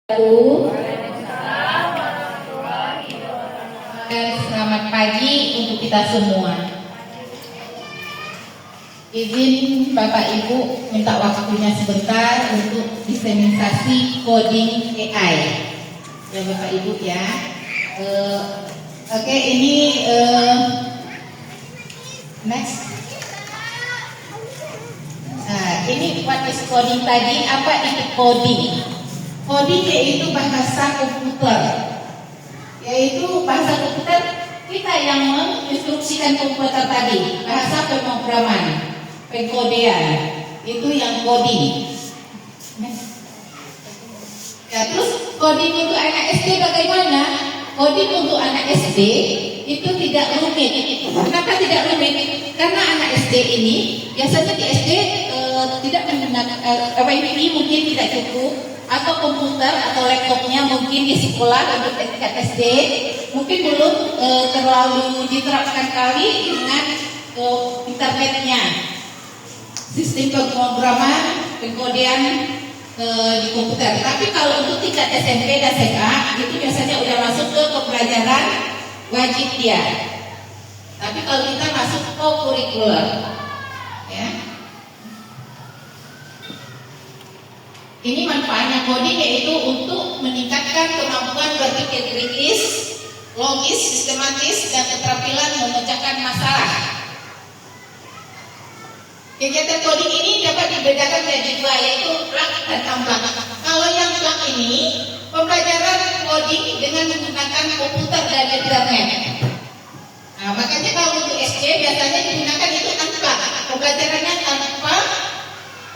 Selamat pagi untuk kita semua. Izin Bapak Ibu minta waktunya sebentar untuk diseminasi coding AI. Ya Bapak Ibu ya. Oke, ini next. Nah, ini what is coding tadi? Apa itu coding? Coding yaitu bahasa komputer, yaitu bahasa komputer kita yang menginstruksikan komputer tadi, bahasa pemrograman, pengkodean, itu yang coding. Ya, terus coding untuk anak SD bagaimana? Coding untuk anak SD itu tidak rumit. Kenapa tidak rumit? Karena anak SD ini biasanya di SD tidak menggunakan WiFi mungkin tidak cukup, atau komputer atau laptopnya mungkin di sekolah untuk tingkat SD mungkin belum terlalu diterapkan kali dengan internetnya, sistem pemrograman, pengkodean di komputer. Tapi kalau untuk tingkat SMP dan SMA itu biasanya udah masuk ke pembelajaran wajib dia. Tapi kalau kita masuk ke kurikuler, ya. Ini manfaatnya coding yaitu untuk meningkatkan kemampuan berpikir kritis, logis, sistematis, dan keterampilan memecahkan masalah. Kegiatan coding ini dapat dibedakan menjadi dua, yaitu plug dan unplug. Kalau yang plug ini pembelajaran coding dengan menggunakan komputer dan internet. Nah, makanya kalau untuk SD biasanya digunakan itu unplug, pembelajarannya tanpa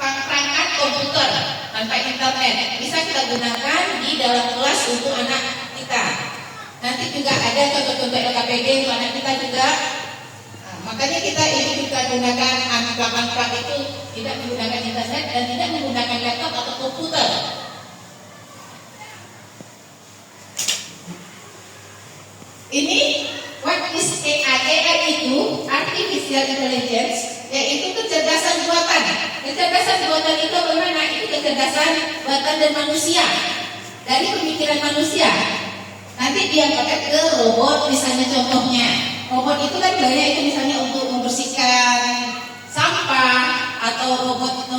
perangkat komputer, tanpa internet. Bisa kita gunakan di dalam kelas untuk anak kita. Nanti juga ada contoh-contoh LKPD untuk anak kita juga. Nah, makanya kita ini kita gunakan unplug itu tidak menggunakan internet dan tidak menggunakan laptop atau komputer. Ini what is AI? AI itu artificial intelligence, yaitu kecerdasan buatan. Kecerdasan buatan itu bagaimana? Itu kecerdasan buatan dan manusia, dari pemikiran manusia. Nanti dia pakai ke robot, misalnya contohnya. Robot itu kan banyak, itu misalnya untuk membersihkan sampah, atau robot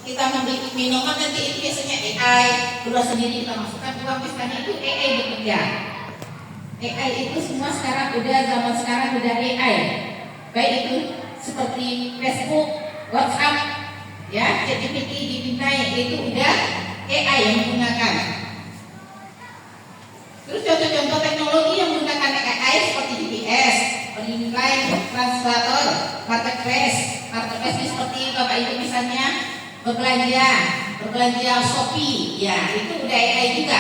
kita membeli minuman, nanti itu biasanya AI. Keluar sendiri kita masukkan uang, misalnya itu AI bekerja. AI itu semua sekarang udah, zaman sekarang udah AI. Baik itu seperti Facebook, WhatsApp, ya, ChatGPT dipintai, itu udah AI yang menggunakan. Terus contoh-contoh teknologi yang menggunakan AI seperti GPS, penilai, translator, marketplace. Marketplace seperti Bapak Ibu misalnya berbelanja Shopee, ya itu udah AI juga.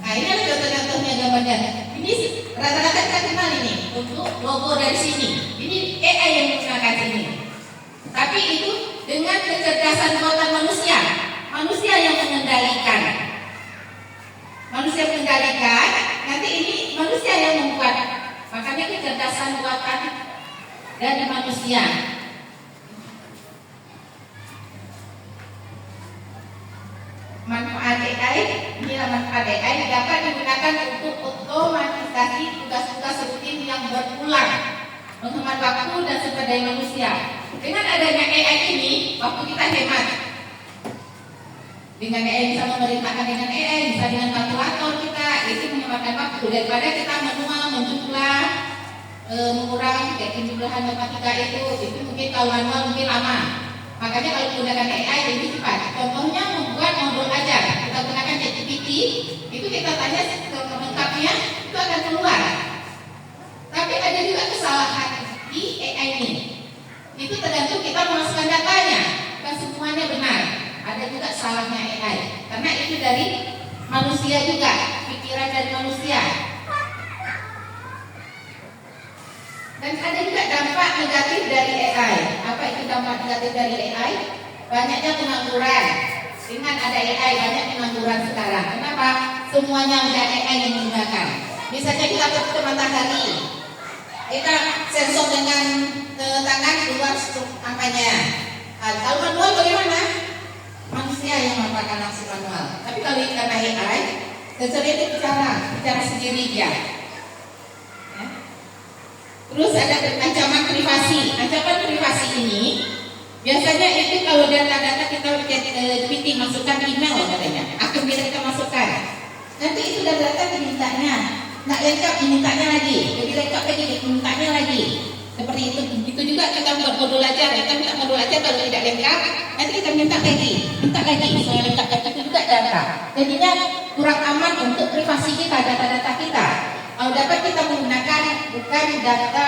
Nah, ini ada contoh-contohnya gambarnya. Ini rata-rata kita kenal ini untuk logo dari sini. Ini AI yang menggunakan ini. Tapi itu dengan kecerdasan buatan manusia. Manusia yang mengendalikan. Manusia mengendalikan. Nanti ini manusia yang membuat. Makanya kecerdasan buatan dari manusia. Manfaat AI, inilah manfaat AI dapat digunakan untuk otomatisasi tugas-tugas rutin yang berulang, menghemat waktu dan sumber daya manusia. Dengan adanya AI ini, waktu kita hemat. Dengan AI bisa memerintahkan dengan AI, bisa dengan kalkulator kita, itu menghematkan waktu daripada kita manual menjumlah, mengurangi kayak penjumlahan matematika itu mungkin kalau manual mungkin lama. Makanya kalau menggunakan AI lebih cepat. Contohnya membuat modul ajar, kita gunakan ChatGPT, itu kita tanya lengkapnya, itu akan keluar. Tapi ada juga kesalahan di AI ini. Itu tergantung kita memasukkan datanya, bukan semuanya benar. Ada juga salahnya AI, karena itu dari manusia juga, pikiran dari manusia. Dan ada juga dampak negatif dari AI. Apa itu dampak negatif dari AI? Banyaknya pengangguran. Dengan ada AI banyak pengangguran sekarang. Kenapa? Semuanya udah AI yang menggunakan. Misalnya kita pergi ke matahari, kita sensor dengan tangan keluar angkanya. Kalau manual bagaimana? manusia yang melakukan aksi manual. Tapi kalau karena AI, sensornya itu bicara sendiri dia. Ya. Terus ada ancaman privasi. Ancaman privasi ini biasanya itu kalau data-data kita PT masukkan email katanya, akun kita masukkan. Nanti itu data dimintanya, nggak lengkap dimintanya lagi, jadi lengkap lagi dimintanya lagi. Seperti itu. Itu juga kita buat modul ajar. Kita minta modul ajar kalau tidak lengkap, nanti kita minta lagi supaya lengkap. Itu juga data. Jadinya kurang aman untuk privasi kita, data-data kita. Kalau dapat kita menggunakan bukan data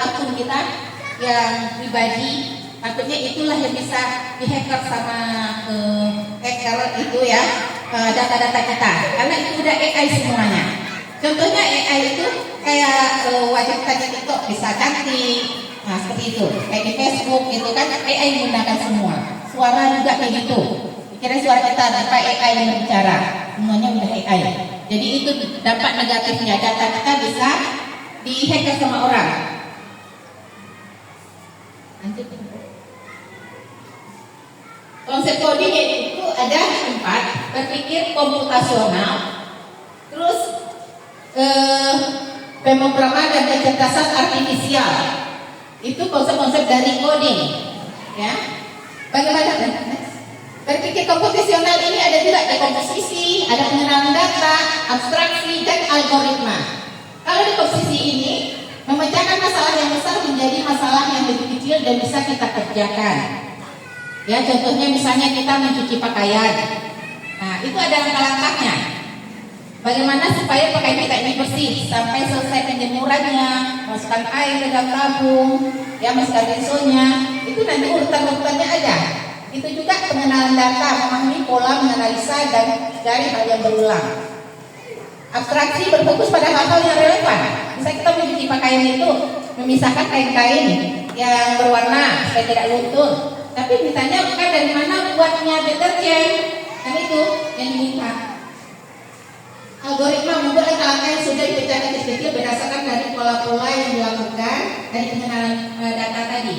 akun kita yang pribadi, takutnya itulah yang bisa dihacker sama hacker itu ya, data-data kita. Karena itu udah AI semuanya. Contohnya AI itu kayak wajah tadi TikTok bisa cantik, nah seperti itu. Kayak di Facebook itu kan AI menggunakan semua. Suara juga kayak gitu. Kira suara kita tanpa AI yang berbicara, semuanya udah AI. Jadi itu dampak negatifnya, data kita bisa dihacker sama orang. Lanjut. Konsep coding itu ada 4, berpikir komputasional, terus pemrograman dan kecerdasan artifisial. Itu konsep-konsep dari coding, ya. Bagaimana? Berpikir komputasional ini ada juga dekomposisi, ada pengenalan data, abstraksi, dan algoritma. Kalau dekomposisi ini memecahkan masalah yang besar menjadi masalah yang lebih kecil dan bisa kita kerjakan. Ya, contohnya misalnya kita mencuci pakaian. Nah, itu ada langkah-langkahnya. Bagaimana supaya pakaian kita ini bersih sampai selesai penjemurannya, masukkan air ke dalam tabung, ya masukkan bensonya, itu nanti urutan-urutannya ada. Itu juga pengenalan data, memahami pola, menganalisa dan dari hal yang berulang. Abstraksi berfokus pada hal-hal yang relevan. Misalnya kita mencuci pakaian itu, memisahkan kain-kain yang berwarna supaya tidak luntur. Tapi ditanya bukan dari mana buatnya deterjen, kan itu yang diminta. Algoritma membuat langkah yang sudah dipecahkan kecil-kecil berdasarkan dari pola-pola yang dilakukan dari pengenalan data tadi.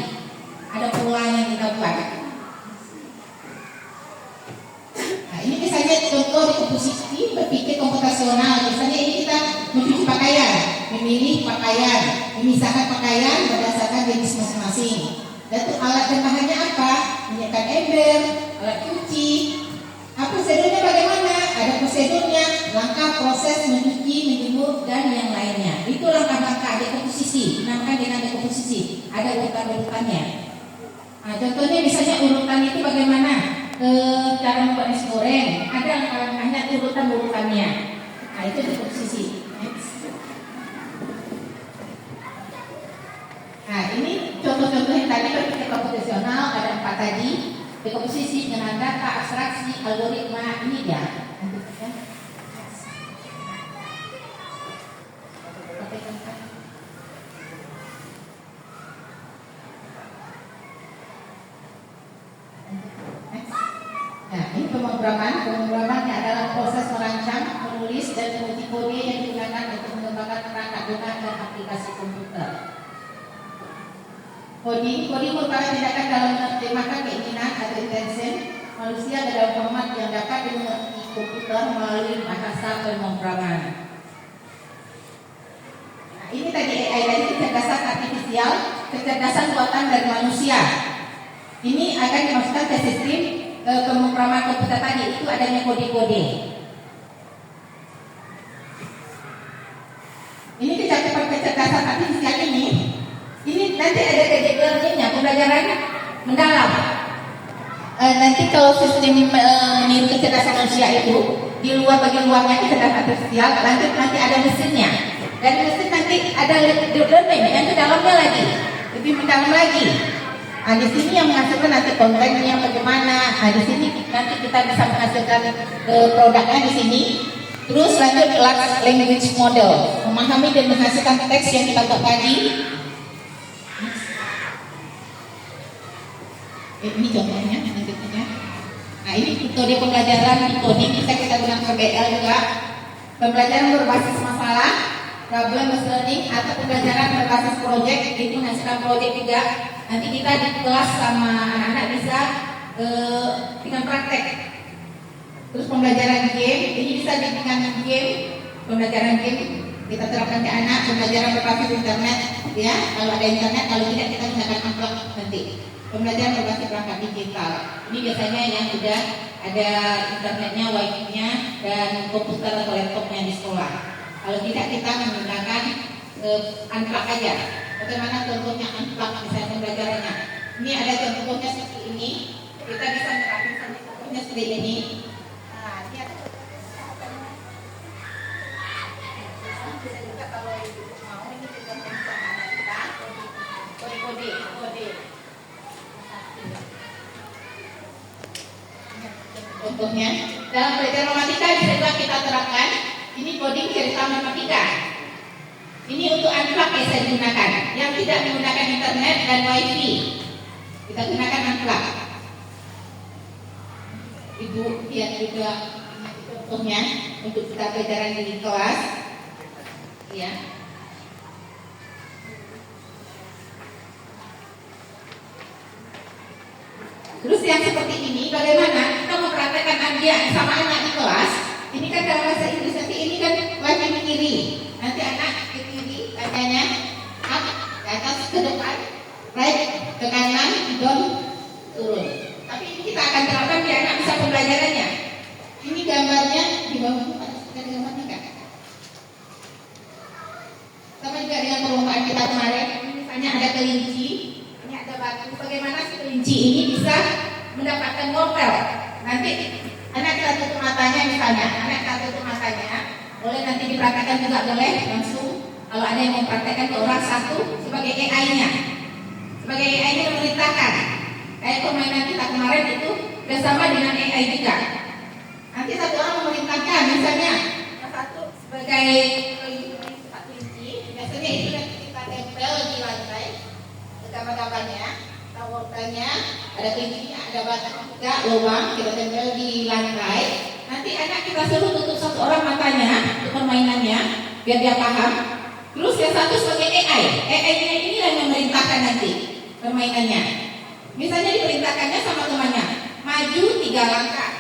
Ada pola yang kita buat. Nah, ini misalnya contoh dekomposisi berpikir komputasional. Misalnya ini kita mencuci pakaian, memilih pakaian, memisahkan pakaian berdasarkan jenis masing-masing. Dan itu alat dan bahannya apa? Menyiapkan ember, alat cuci. Prosedurnya bagaimana? Ada prosedurnya, langkah proses mencuci, menjemur, dan yang lainnya. Itu langkah-langkah dekomposisi, dinamakan dengan dekomposisi. Ada urutan-urutannya. Nah, contohnya misalnya urutan itu bagaimana? Cara membuat nasi goreng. Ada langkah-langkahnya, urutan-urutannya. Nah, itu dekomposisi. Nah, ini contoh-contoh yang tadi berpikir komputasional, ada 4 tadi. Dekomposisi, pengenalan data, abstraksi, algoritma, ini dia. Nah, ini pemrograman. Pemrogramannya adalah proses merancang, menulis, dan menguji kode yang digunakan untuk mengembangkan perangkat lunak dan aplikasi komputer. Coding merupakan tindakan dalam menerjemahkan keinginan atau intention manusia ke dalam format yang dapat dimengerti komputer melalui bahasa pemrograman. Nah, ini tadi AI tadi kecerdasan artifisial, kecerdasan buatan dari manusia. Ini akan dimasukkan ke sistem pemrograman komputer tadi, itu adanya kode-kode. Ini kecerdasan artifisial ini nanti ada deep learning-nya, pembelajaran mendalam. Nanti kalau sistem meniru kecerdasan manusia itu di bagian luarnya kecerdasan artifisial, lanjut nanti ada mesinnya. Dari mesin nanti ada deep learning yang ke dalamnya lagi, lebih mendalam lagi. Nah, di sini yang menghasilkan nanti kontennya bagaimana. Nah, di sini nanti kita bisa menghasilkan produknya di sini. Terus lanjut large language model, memahami dan menghasilkan teks yang kita buat tadi. Ini contohnya, lanjutnya. Nah, ini metode pembelajaran di coding bisa kita gunakan PBL juga. Pembelajaran berbasis masalah, problem based learning, atau pembelajaran berbasis project, itu menghasilkan project juga. Nanti kita di kelas sama anak-anak bisa dengan praktek. Terus pembelajaran game, ini bisa dengan game, pembelajaran game kita terapkan ke anak, pembelajaran berbasis internet, ya. Kalau ada internet, kalau tidak kita gunakan amplop nanti. Pembelajaran berbasis perangkat digital. Ini biasanya yang sudah ada internetnya, wifi-nya, dan komputer atau laptopnya di sekolah. Kalau tidak kita menggunakan unplug aja. Bagaimana contohnya unplug misalnya pembelajarannya? Ini ada contohnya seperti ini. Kita bisa menerapkan contohnya seperti ini. Nah, ini ada bisa juga kalau ibu mau ini juga bisa anak kita kode. Contohnya dalam pelajaran matematika bisa juga kita terapkan ini coding cerita matematika. Ini untuk unplug yang saya gunakan, yang tidak menggunakan internet dan wifi. Kita gunakan unplug. Ibu lihat juga contohnya untuk kita pelajaran di kelas, ya. Terus yang seperti ini, bagaimana kita mempraktekkan dia sama anak di kelas? Ini kan dalam bahasa Inggris, nanti ini kan wajib ke kiri. Nanti anak ke kiri, tanyanya up, ke atas, ke depan, right, ke kanan, down, turun. Tapi ini kita akan terapkan di anak bisa pembelajarannya. Ini gambarnya di bawah itu ada gambarnya kan? Sama juga dengan perlombaan kita kemarin. Misalnya ada kelinci, ini ada batu. Bagaimana si kelinci ini bisa mendapatkan wortel? Nanti anak kita tutup matanya misalnya, boleh nanti dipraktekkan juga boleh langsung. Kalau ada yang mempraktekkan ke orang satu sebagai AI-nya, memerintahkan. Kayak permainan kita kemarin itu bersama dengan AI juga. Nanti satu orang memerintahkan, misalnya satu sebagai kelinci, biasanya itu nanti kita tempel di lantai gambar-gambarnya, kita wortelnya, ada kelincinya, ada batang juga, lubang, kita tempel di lantai. Nanti anak kita suruh tutup satu orang matanya untuk permainannya, biar dia paham. Terus yang satu sebagai AI-nya ini yang memerintahkan nanti permainannya. Misalnya diperintahkannya sama temannya, maju 3 langkah.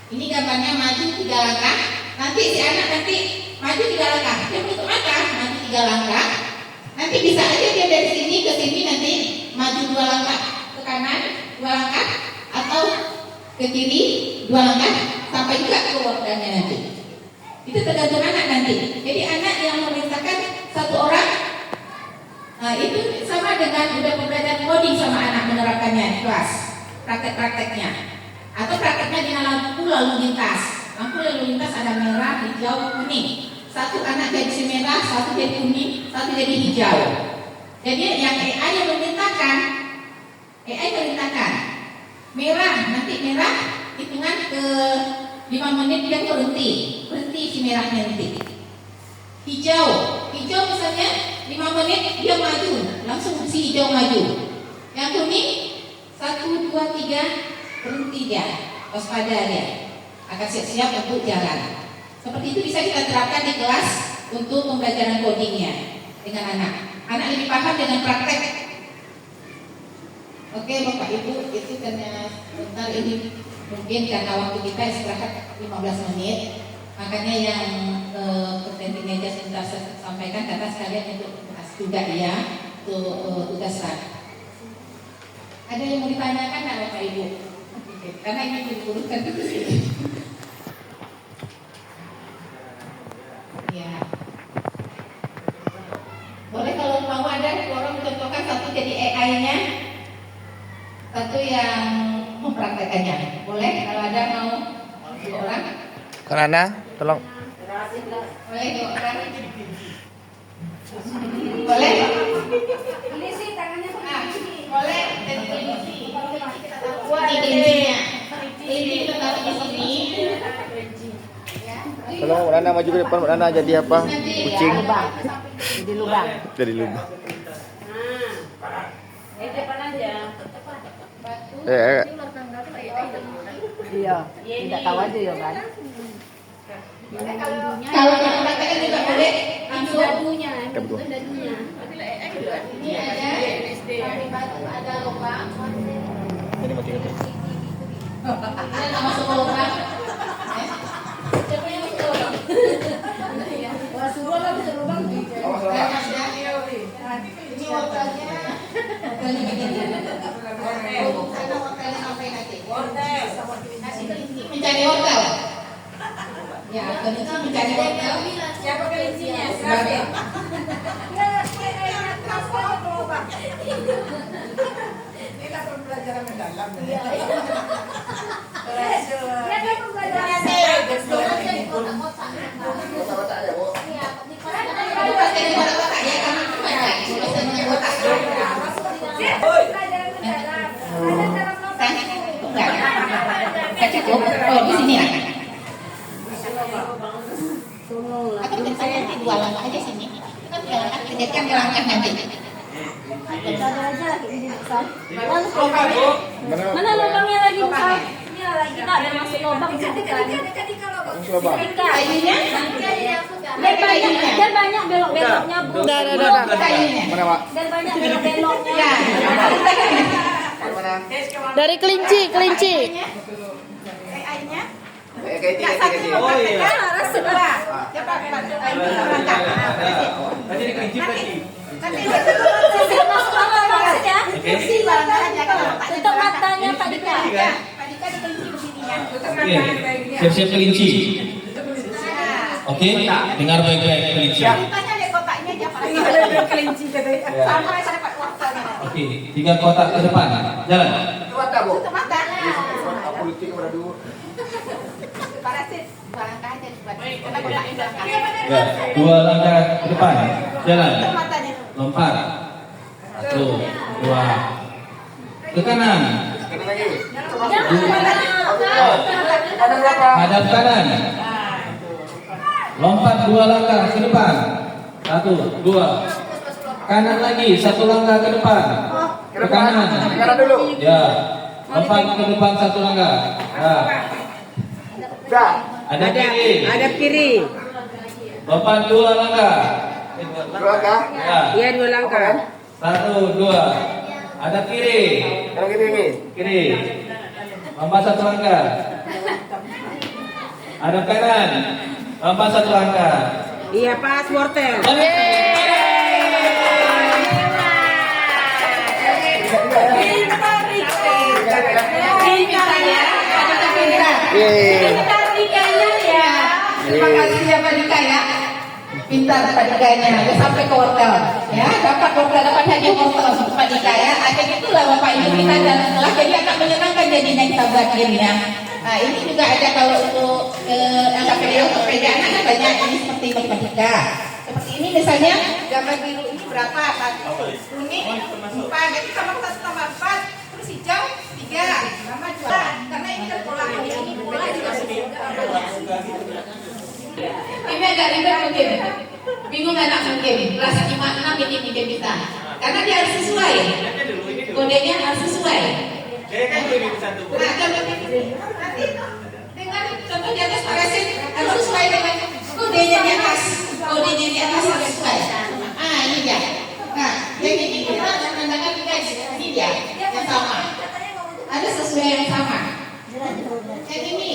Ini gambarnya maju 3 langkah. Nanti si anak nanti maju 3 langkah, dia menutup mata, maju 3 langkah. Nanti bisa aja dia dari sini ke sini nanti maju 2 langkah ke kanan, 2 langkah, atau ke kiri 2 langkah, sampai juga ke wortelnya nanti. Itu tergantung anak nanti. Jadi anak yang memerintahkan satu orang, nah itu sama dengan udah pembelajaran coding sama anak menerapkannya di kelas, praktek-prakteknya. Atau prakteknya di lampu lalu lintas. Lampu lalu lintas ada merah, hijau, kuning. Satu anak jadi merah, satu jadi kuning, satu jadi hijau. Jadi yang AI yang memerintahkan, merah, nanti merah hitungan ke 5 menit dia berhenti si merahnya nanti. Hijau misalnya 5 menit dia maju, langsung si hijau maju. Yang kuning 1, 2, 3 berhenti dia, waspada dia, akan siap-siap untuk jalan. Seperti itu bisa kita terapkan di kelas untuk pembelajaran codingnya dengan anak. Anak lebih paham dengan praktek. Oke Bapak Ibu, itu karena sebentar ini mungkin karena waktu kita istirahat 15 menit, makanya yang penting meja sebentar saya sampaikan karena sekalian untuk bahas juga ya, untuk tugas lab. Ada yang mau ditanyakan nggak Bapak Ibu? Karena ini dibutuhkan itu sih. Ya. Boleh kalau mau ada orang mencontohkan satu jadi AI-nya, satu yang mempraktekannya. Boleh kalau ada mau 2 orang. Karena tolong. Boleh 2 orang. Boleh. Ini sih tangannya Boleh jadi kelinci. Ini kelincinya. Ini kita taruh di sini. Tolong Mbak Nana maju ke depan. Mbak Nana jadi apa? Kucing. Jadi lubang. Jadi lubang. Depan aja. Iya, tidak tahu aja ya kan. Kalau yang praktekkan juga boleh langsung. Dagunya. Ini ada batu, ada lubang. Jadi mati. Dia nggak masuk ke lubang. Siapa yang masuk ke lubang? Wah, suruh lah bisa lubang. Ini wortelnya. Karena wortelnya sampai nanti. Nasi kelinci mencari wortel. Ya, kelinci mencari wortel. Siapa kelincinya? Sebagai Kita pembelajaran mendalam. Oh, di sini ya. Atau kita nanti dua langkah aja sini. Kan kerjakan langkah nanti. Mana lubangnya lagi besar? Iya lagi tak ada masuk lubang bukan? Kayunya? Dan banyak belok-beloknya bu. Kayunya. Mana, Pak? Dan banyak belok-beloknya. Ya. Dari kelinci. Oh iya. Masuk lubang maksudnya? Tutup matanya Pak Dika. Oke, siap-siap kelinci. Oke, dengar baik-baik kelinci. Kelinci katanya. Sama saya dapat wortelnya. Oke, 3 kotak ke depan. Jalan. Tutup mata. Ya, 2 langkah ke depan. Jalan. Lompat. 1, 2. Ke kanan. Hadap kanan. Lompat 2 langkah ke depan. 1, 2. Kanan lagi 1 langkah ke depan. Ke kanan. Ya. Lompat ke depan 1 langkah. Ya. Hadap kiri. Hadap kiri. Lompat 2 langkah. Ya. Iya 2 langkah. 1, 2. Hadap kiri. Kiri. Lompat 1 langkah. Hadap kanan. Lompat 1 langkah. Iya pas wortel. Terima kasih ya Pak Dika ya. Pintar Pak Dikanya, udah sampai ke wortel. Ya, dapat wortel, dapat hadiah wortel untuk Pak Dika ya. Ada itulah Bapak Ibu kita dan telah jadi akan menyenangkan jadinya kita bagian ya. Nah ini juga ada kalau untuk LKPD sepeda anak banyak ini seperti Pak Dika. Seperti ini misalnya gambar biru ini berapa? Kuning 4, jadi sama 1 tambah 4, terus hijau 3, sama 2. Karena ini kan pola ini pola juga ini agak ribet mungkin, bingung anak mungkin, kelas 5, 6 ini dia bisa. Karena dia harus sesuai, kodenya harus sesuai. Nah, contoh ini, nanti dengan contoh di atas parasit harus sesuai dengan kodenya di atas, harus sesuai. Ah ini dia. Nah, jadi ini kita menandakan guys, ini dia yang sama, ada sesuai yang sama. Yang ini,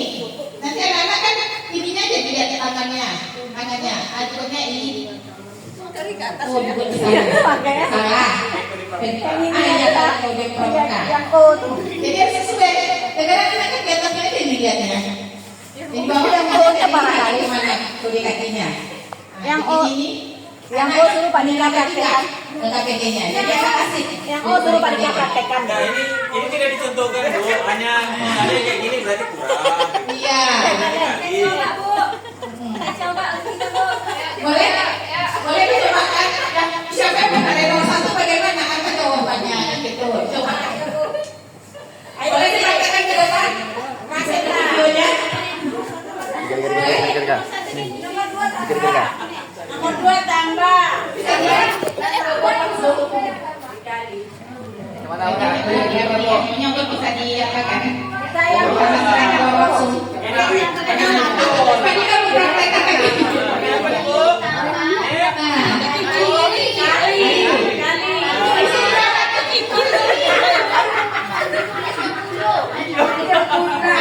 nanti anak-anak kan ininya aja dilihat tangannya, aturnya ini. Oh, bukan salah. Salah. Ada tak kode pramuka. Jadi harus sesuai. Kadang-kadang kan di atasnya aja dilihatnya. Di bawah yang kodenya barangkali mana kode kakinya. Yang yang suruh Pak Dika praktekkan. KPD-nya. Jadi anak asik. Yang suruh Pak Dika praktekkan. Nah ini tidak dicontohkan Bu, hanya misalnya kayak gini berarti kurang. Iya. Coba Bu. Coba dulu. Boleh dicobakan. Siapa yang ada nomor 1 bagaimana apa jawabannya gitu. Coba. Boleh dipraktekkan ke depan. Kasih videonya. Nomor 2 tambah. Menyangkut bisa diapakan? Saya Tadi kamu praktekkan lagi. Nah,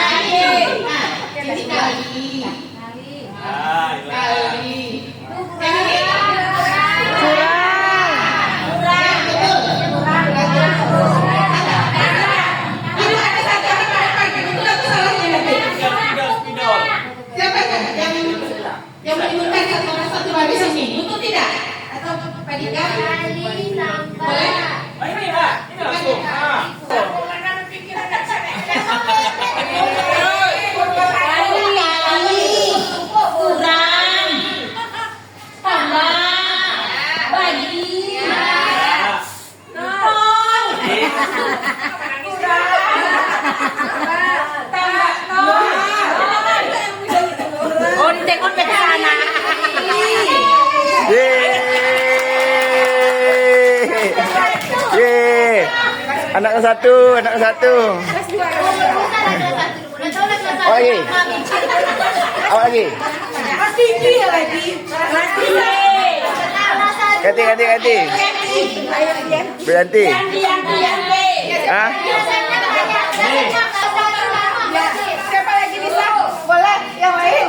Ah, Kali. Yang ini? Kurang. Kurang, betul. Ini ada satu orang pagi, betul atau salahnya nanti? Spidol. Siapa kan yang menimbulkan satu orang satu habis ini? Betul tidak? Atau Pak Dika? Boleh? Oh, ini Pak. Ini langsung. Ah. Ontek ke sana. Yeay. Anak satu. Awak lagi. Awak lagi. Ganti. Berganti. Hah? Siapa lagi bisa? Boleh yang lain?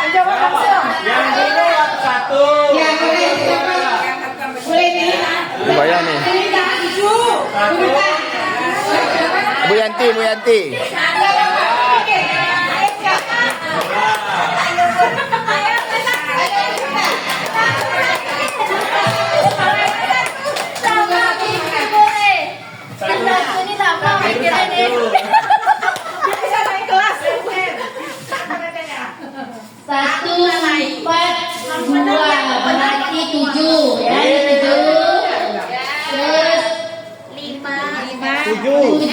Coba langsung. Yang dulu satu. Ya, boleh. Siapa? Boleh nih. Bayar nih. Bu Yanti. Satu, empat, dua, berarti 7 ya, 7. Terus 7, 8 berarti 21.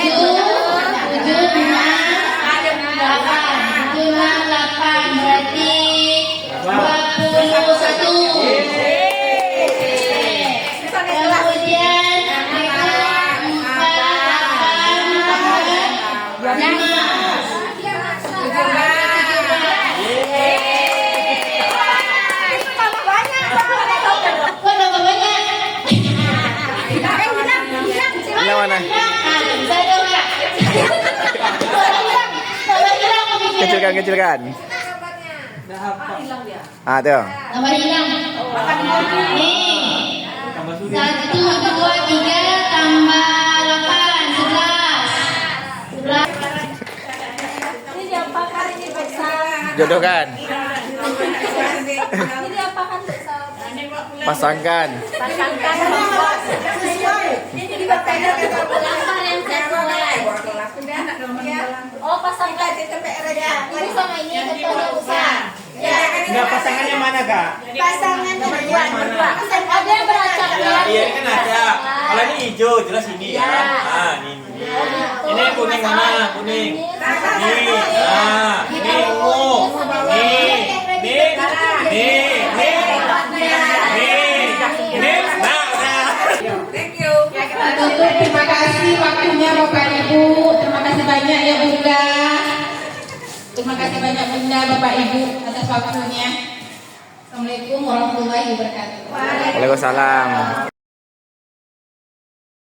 Kemudian 4, 5, Yang mana? Kecilkan. Ah, tuh. Tambah hilang. Nih. 1, 2, 3 tambah 8, 11. Ini diapakan ini besar? Jodohkan. Ini diapakan besar? Pasangkan. Ini dibacakan lambar yang sesuai. Oh, pasangkan ini sama ini ketemu usah. Ya. Enggak, pasangannya mana, Kak? Pasangan berdua. Ada yang beracak ya? Iya, ini kan ada. Kalau ini hijau, jelas ini ya. Ah, ini. Ini kuning mana? Kuning. Nih, nah, ini ungu. Nih. Tutup, terima kasih waktunya Bapak Ibu. Terima kasih banyak ya Bunda. Terima kasih banyak Bunda, Bapak Ibu atas waktunya. Assalamualaikum warahmatullahi wabarakatuh. Waalaikumsalam.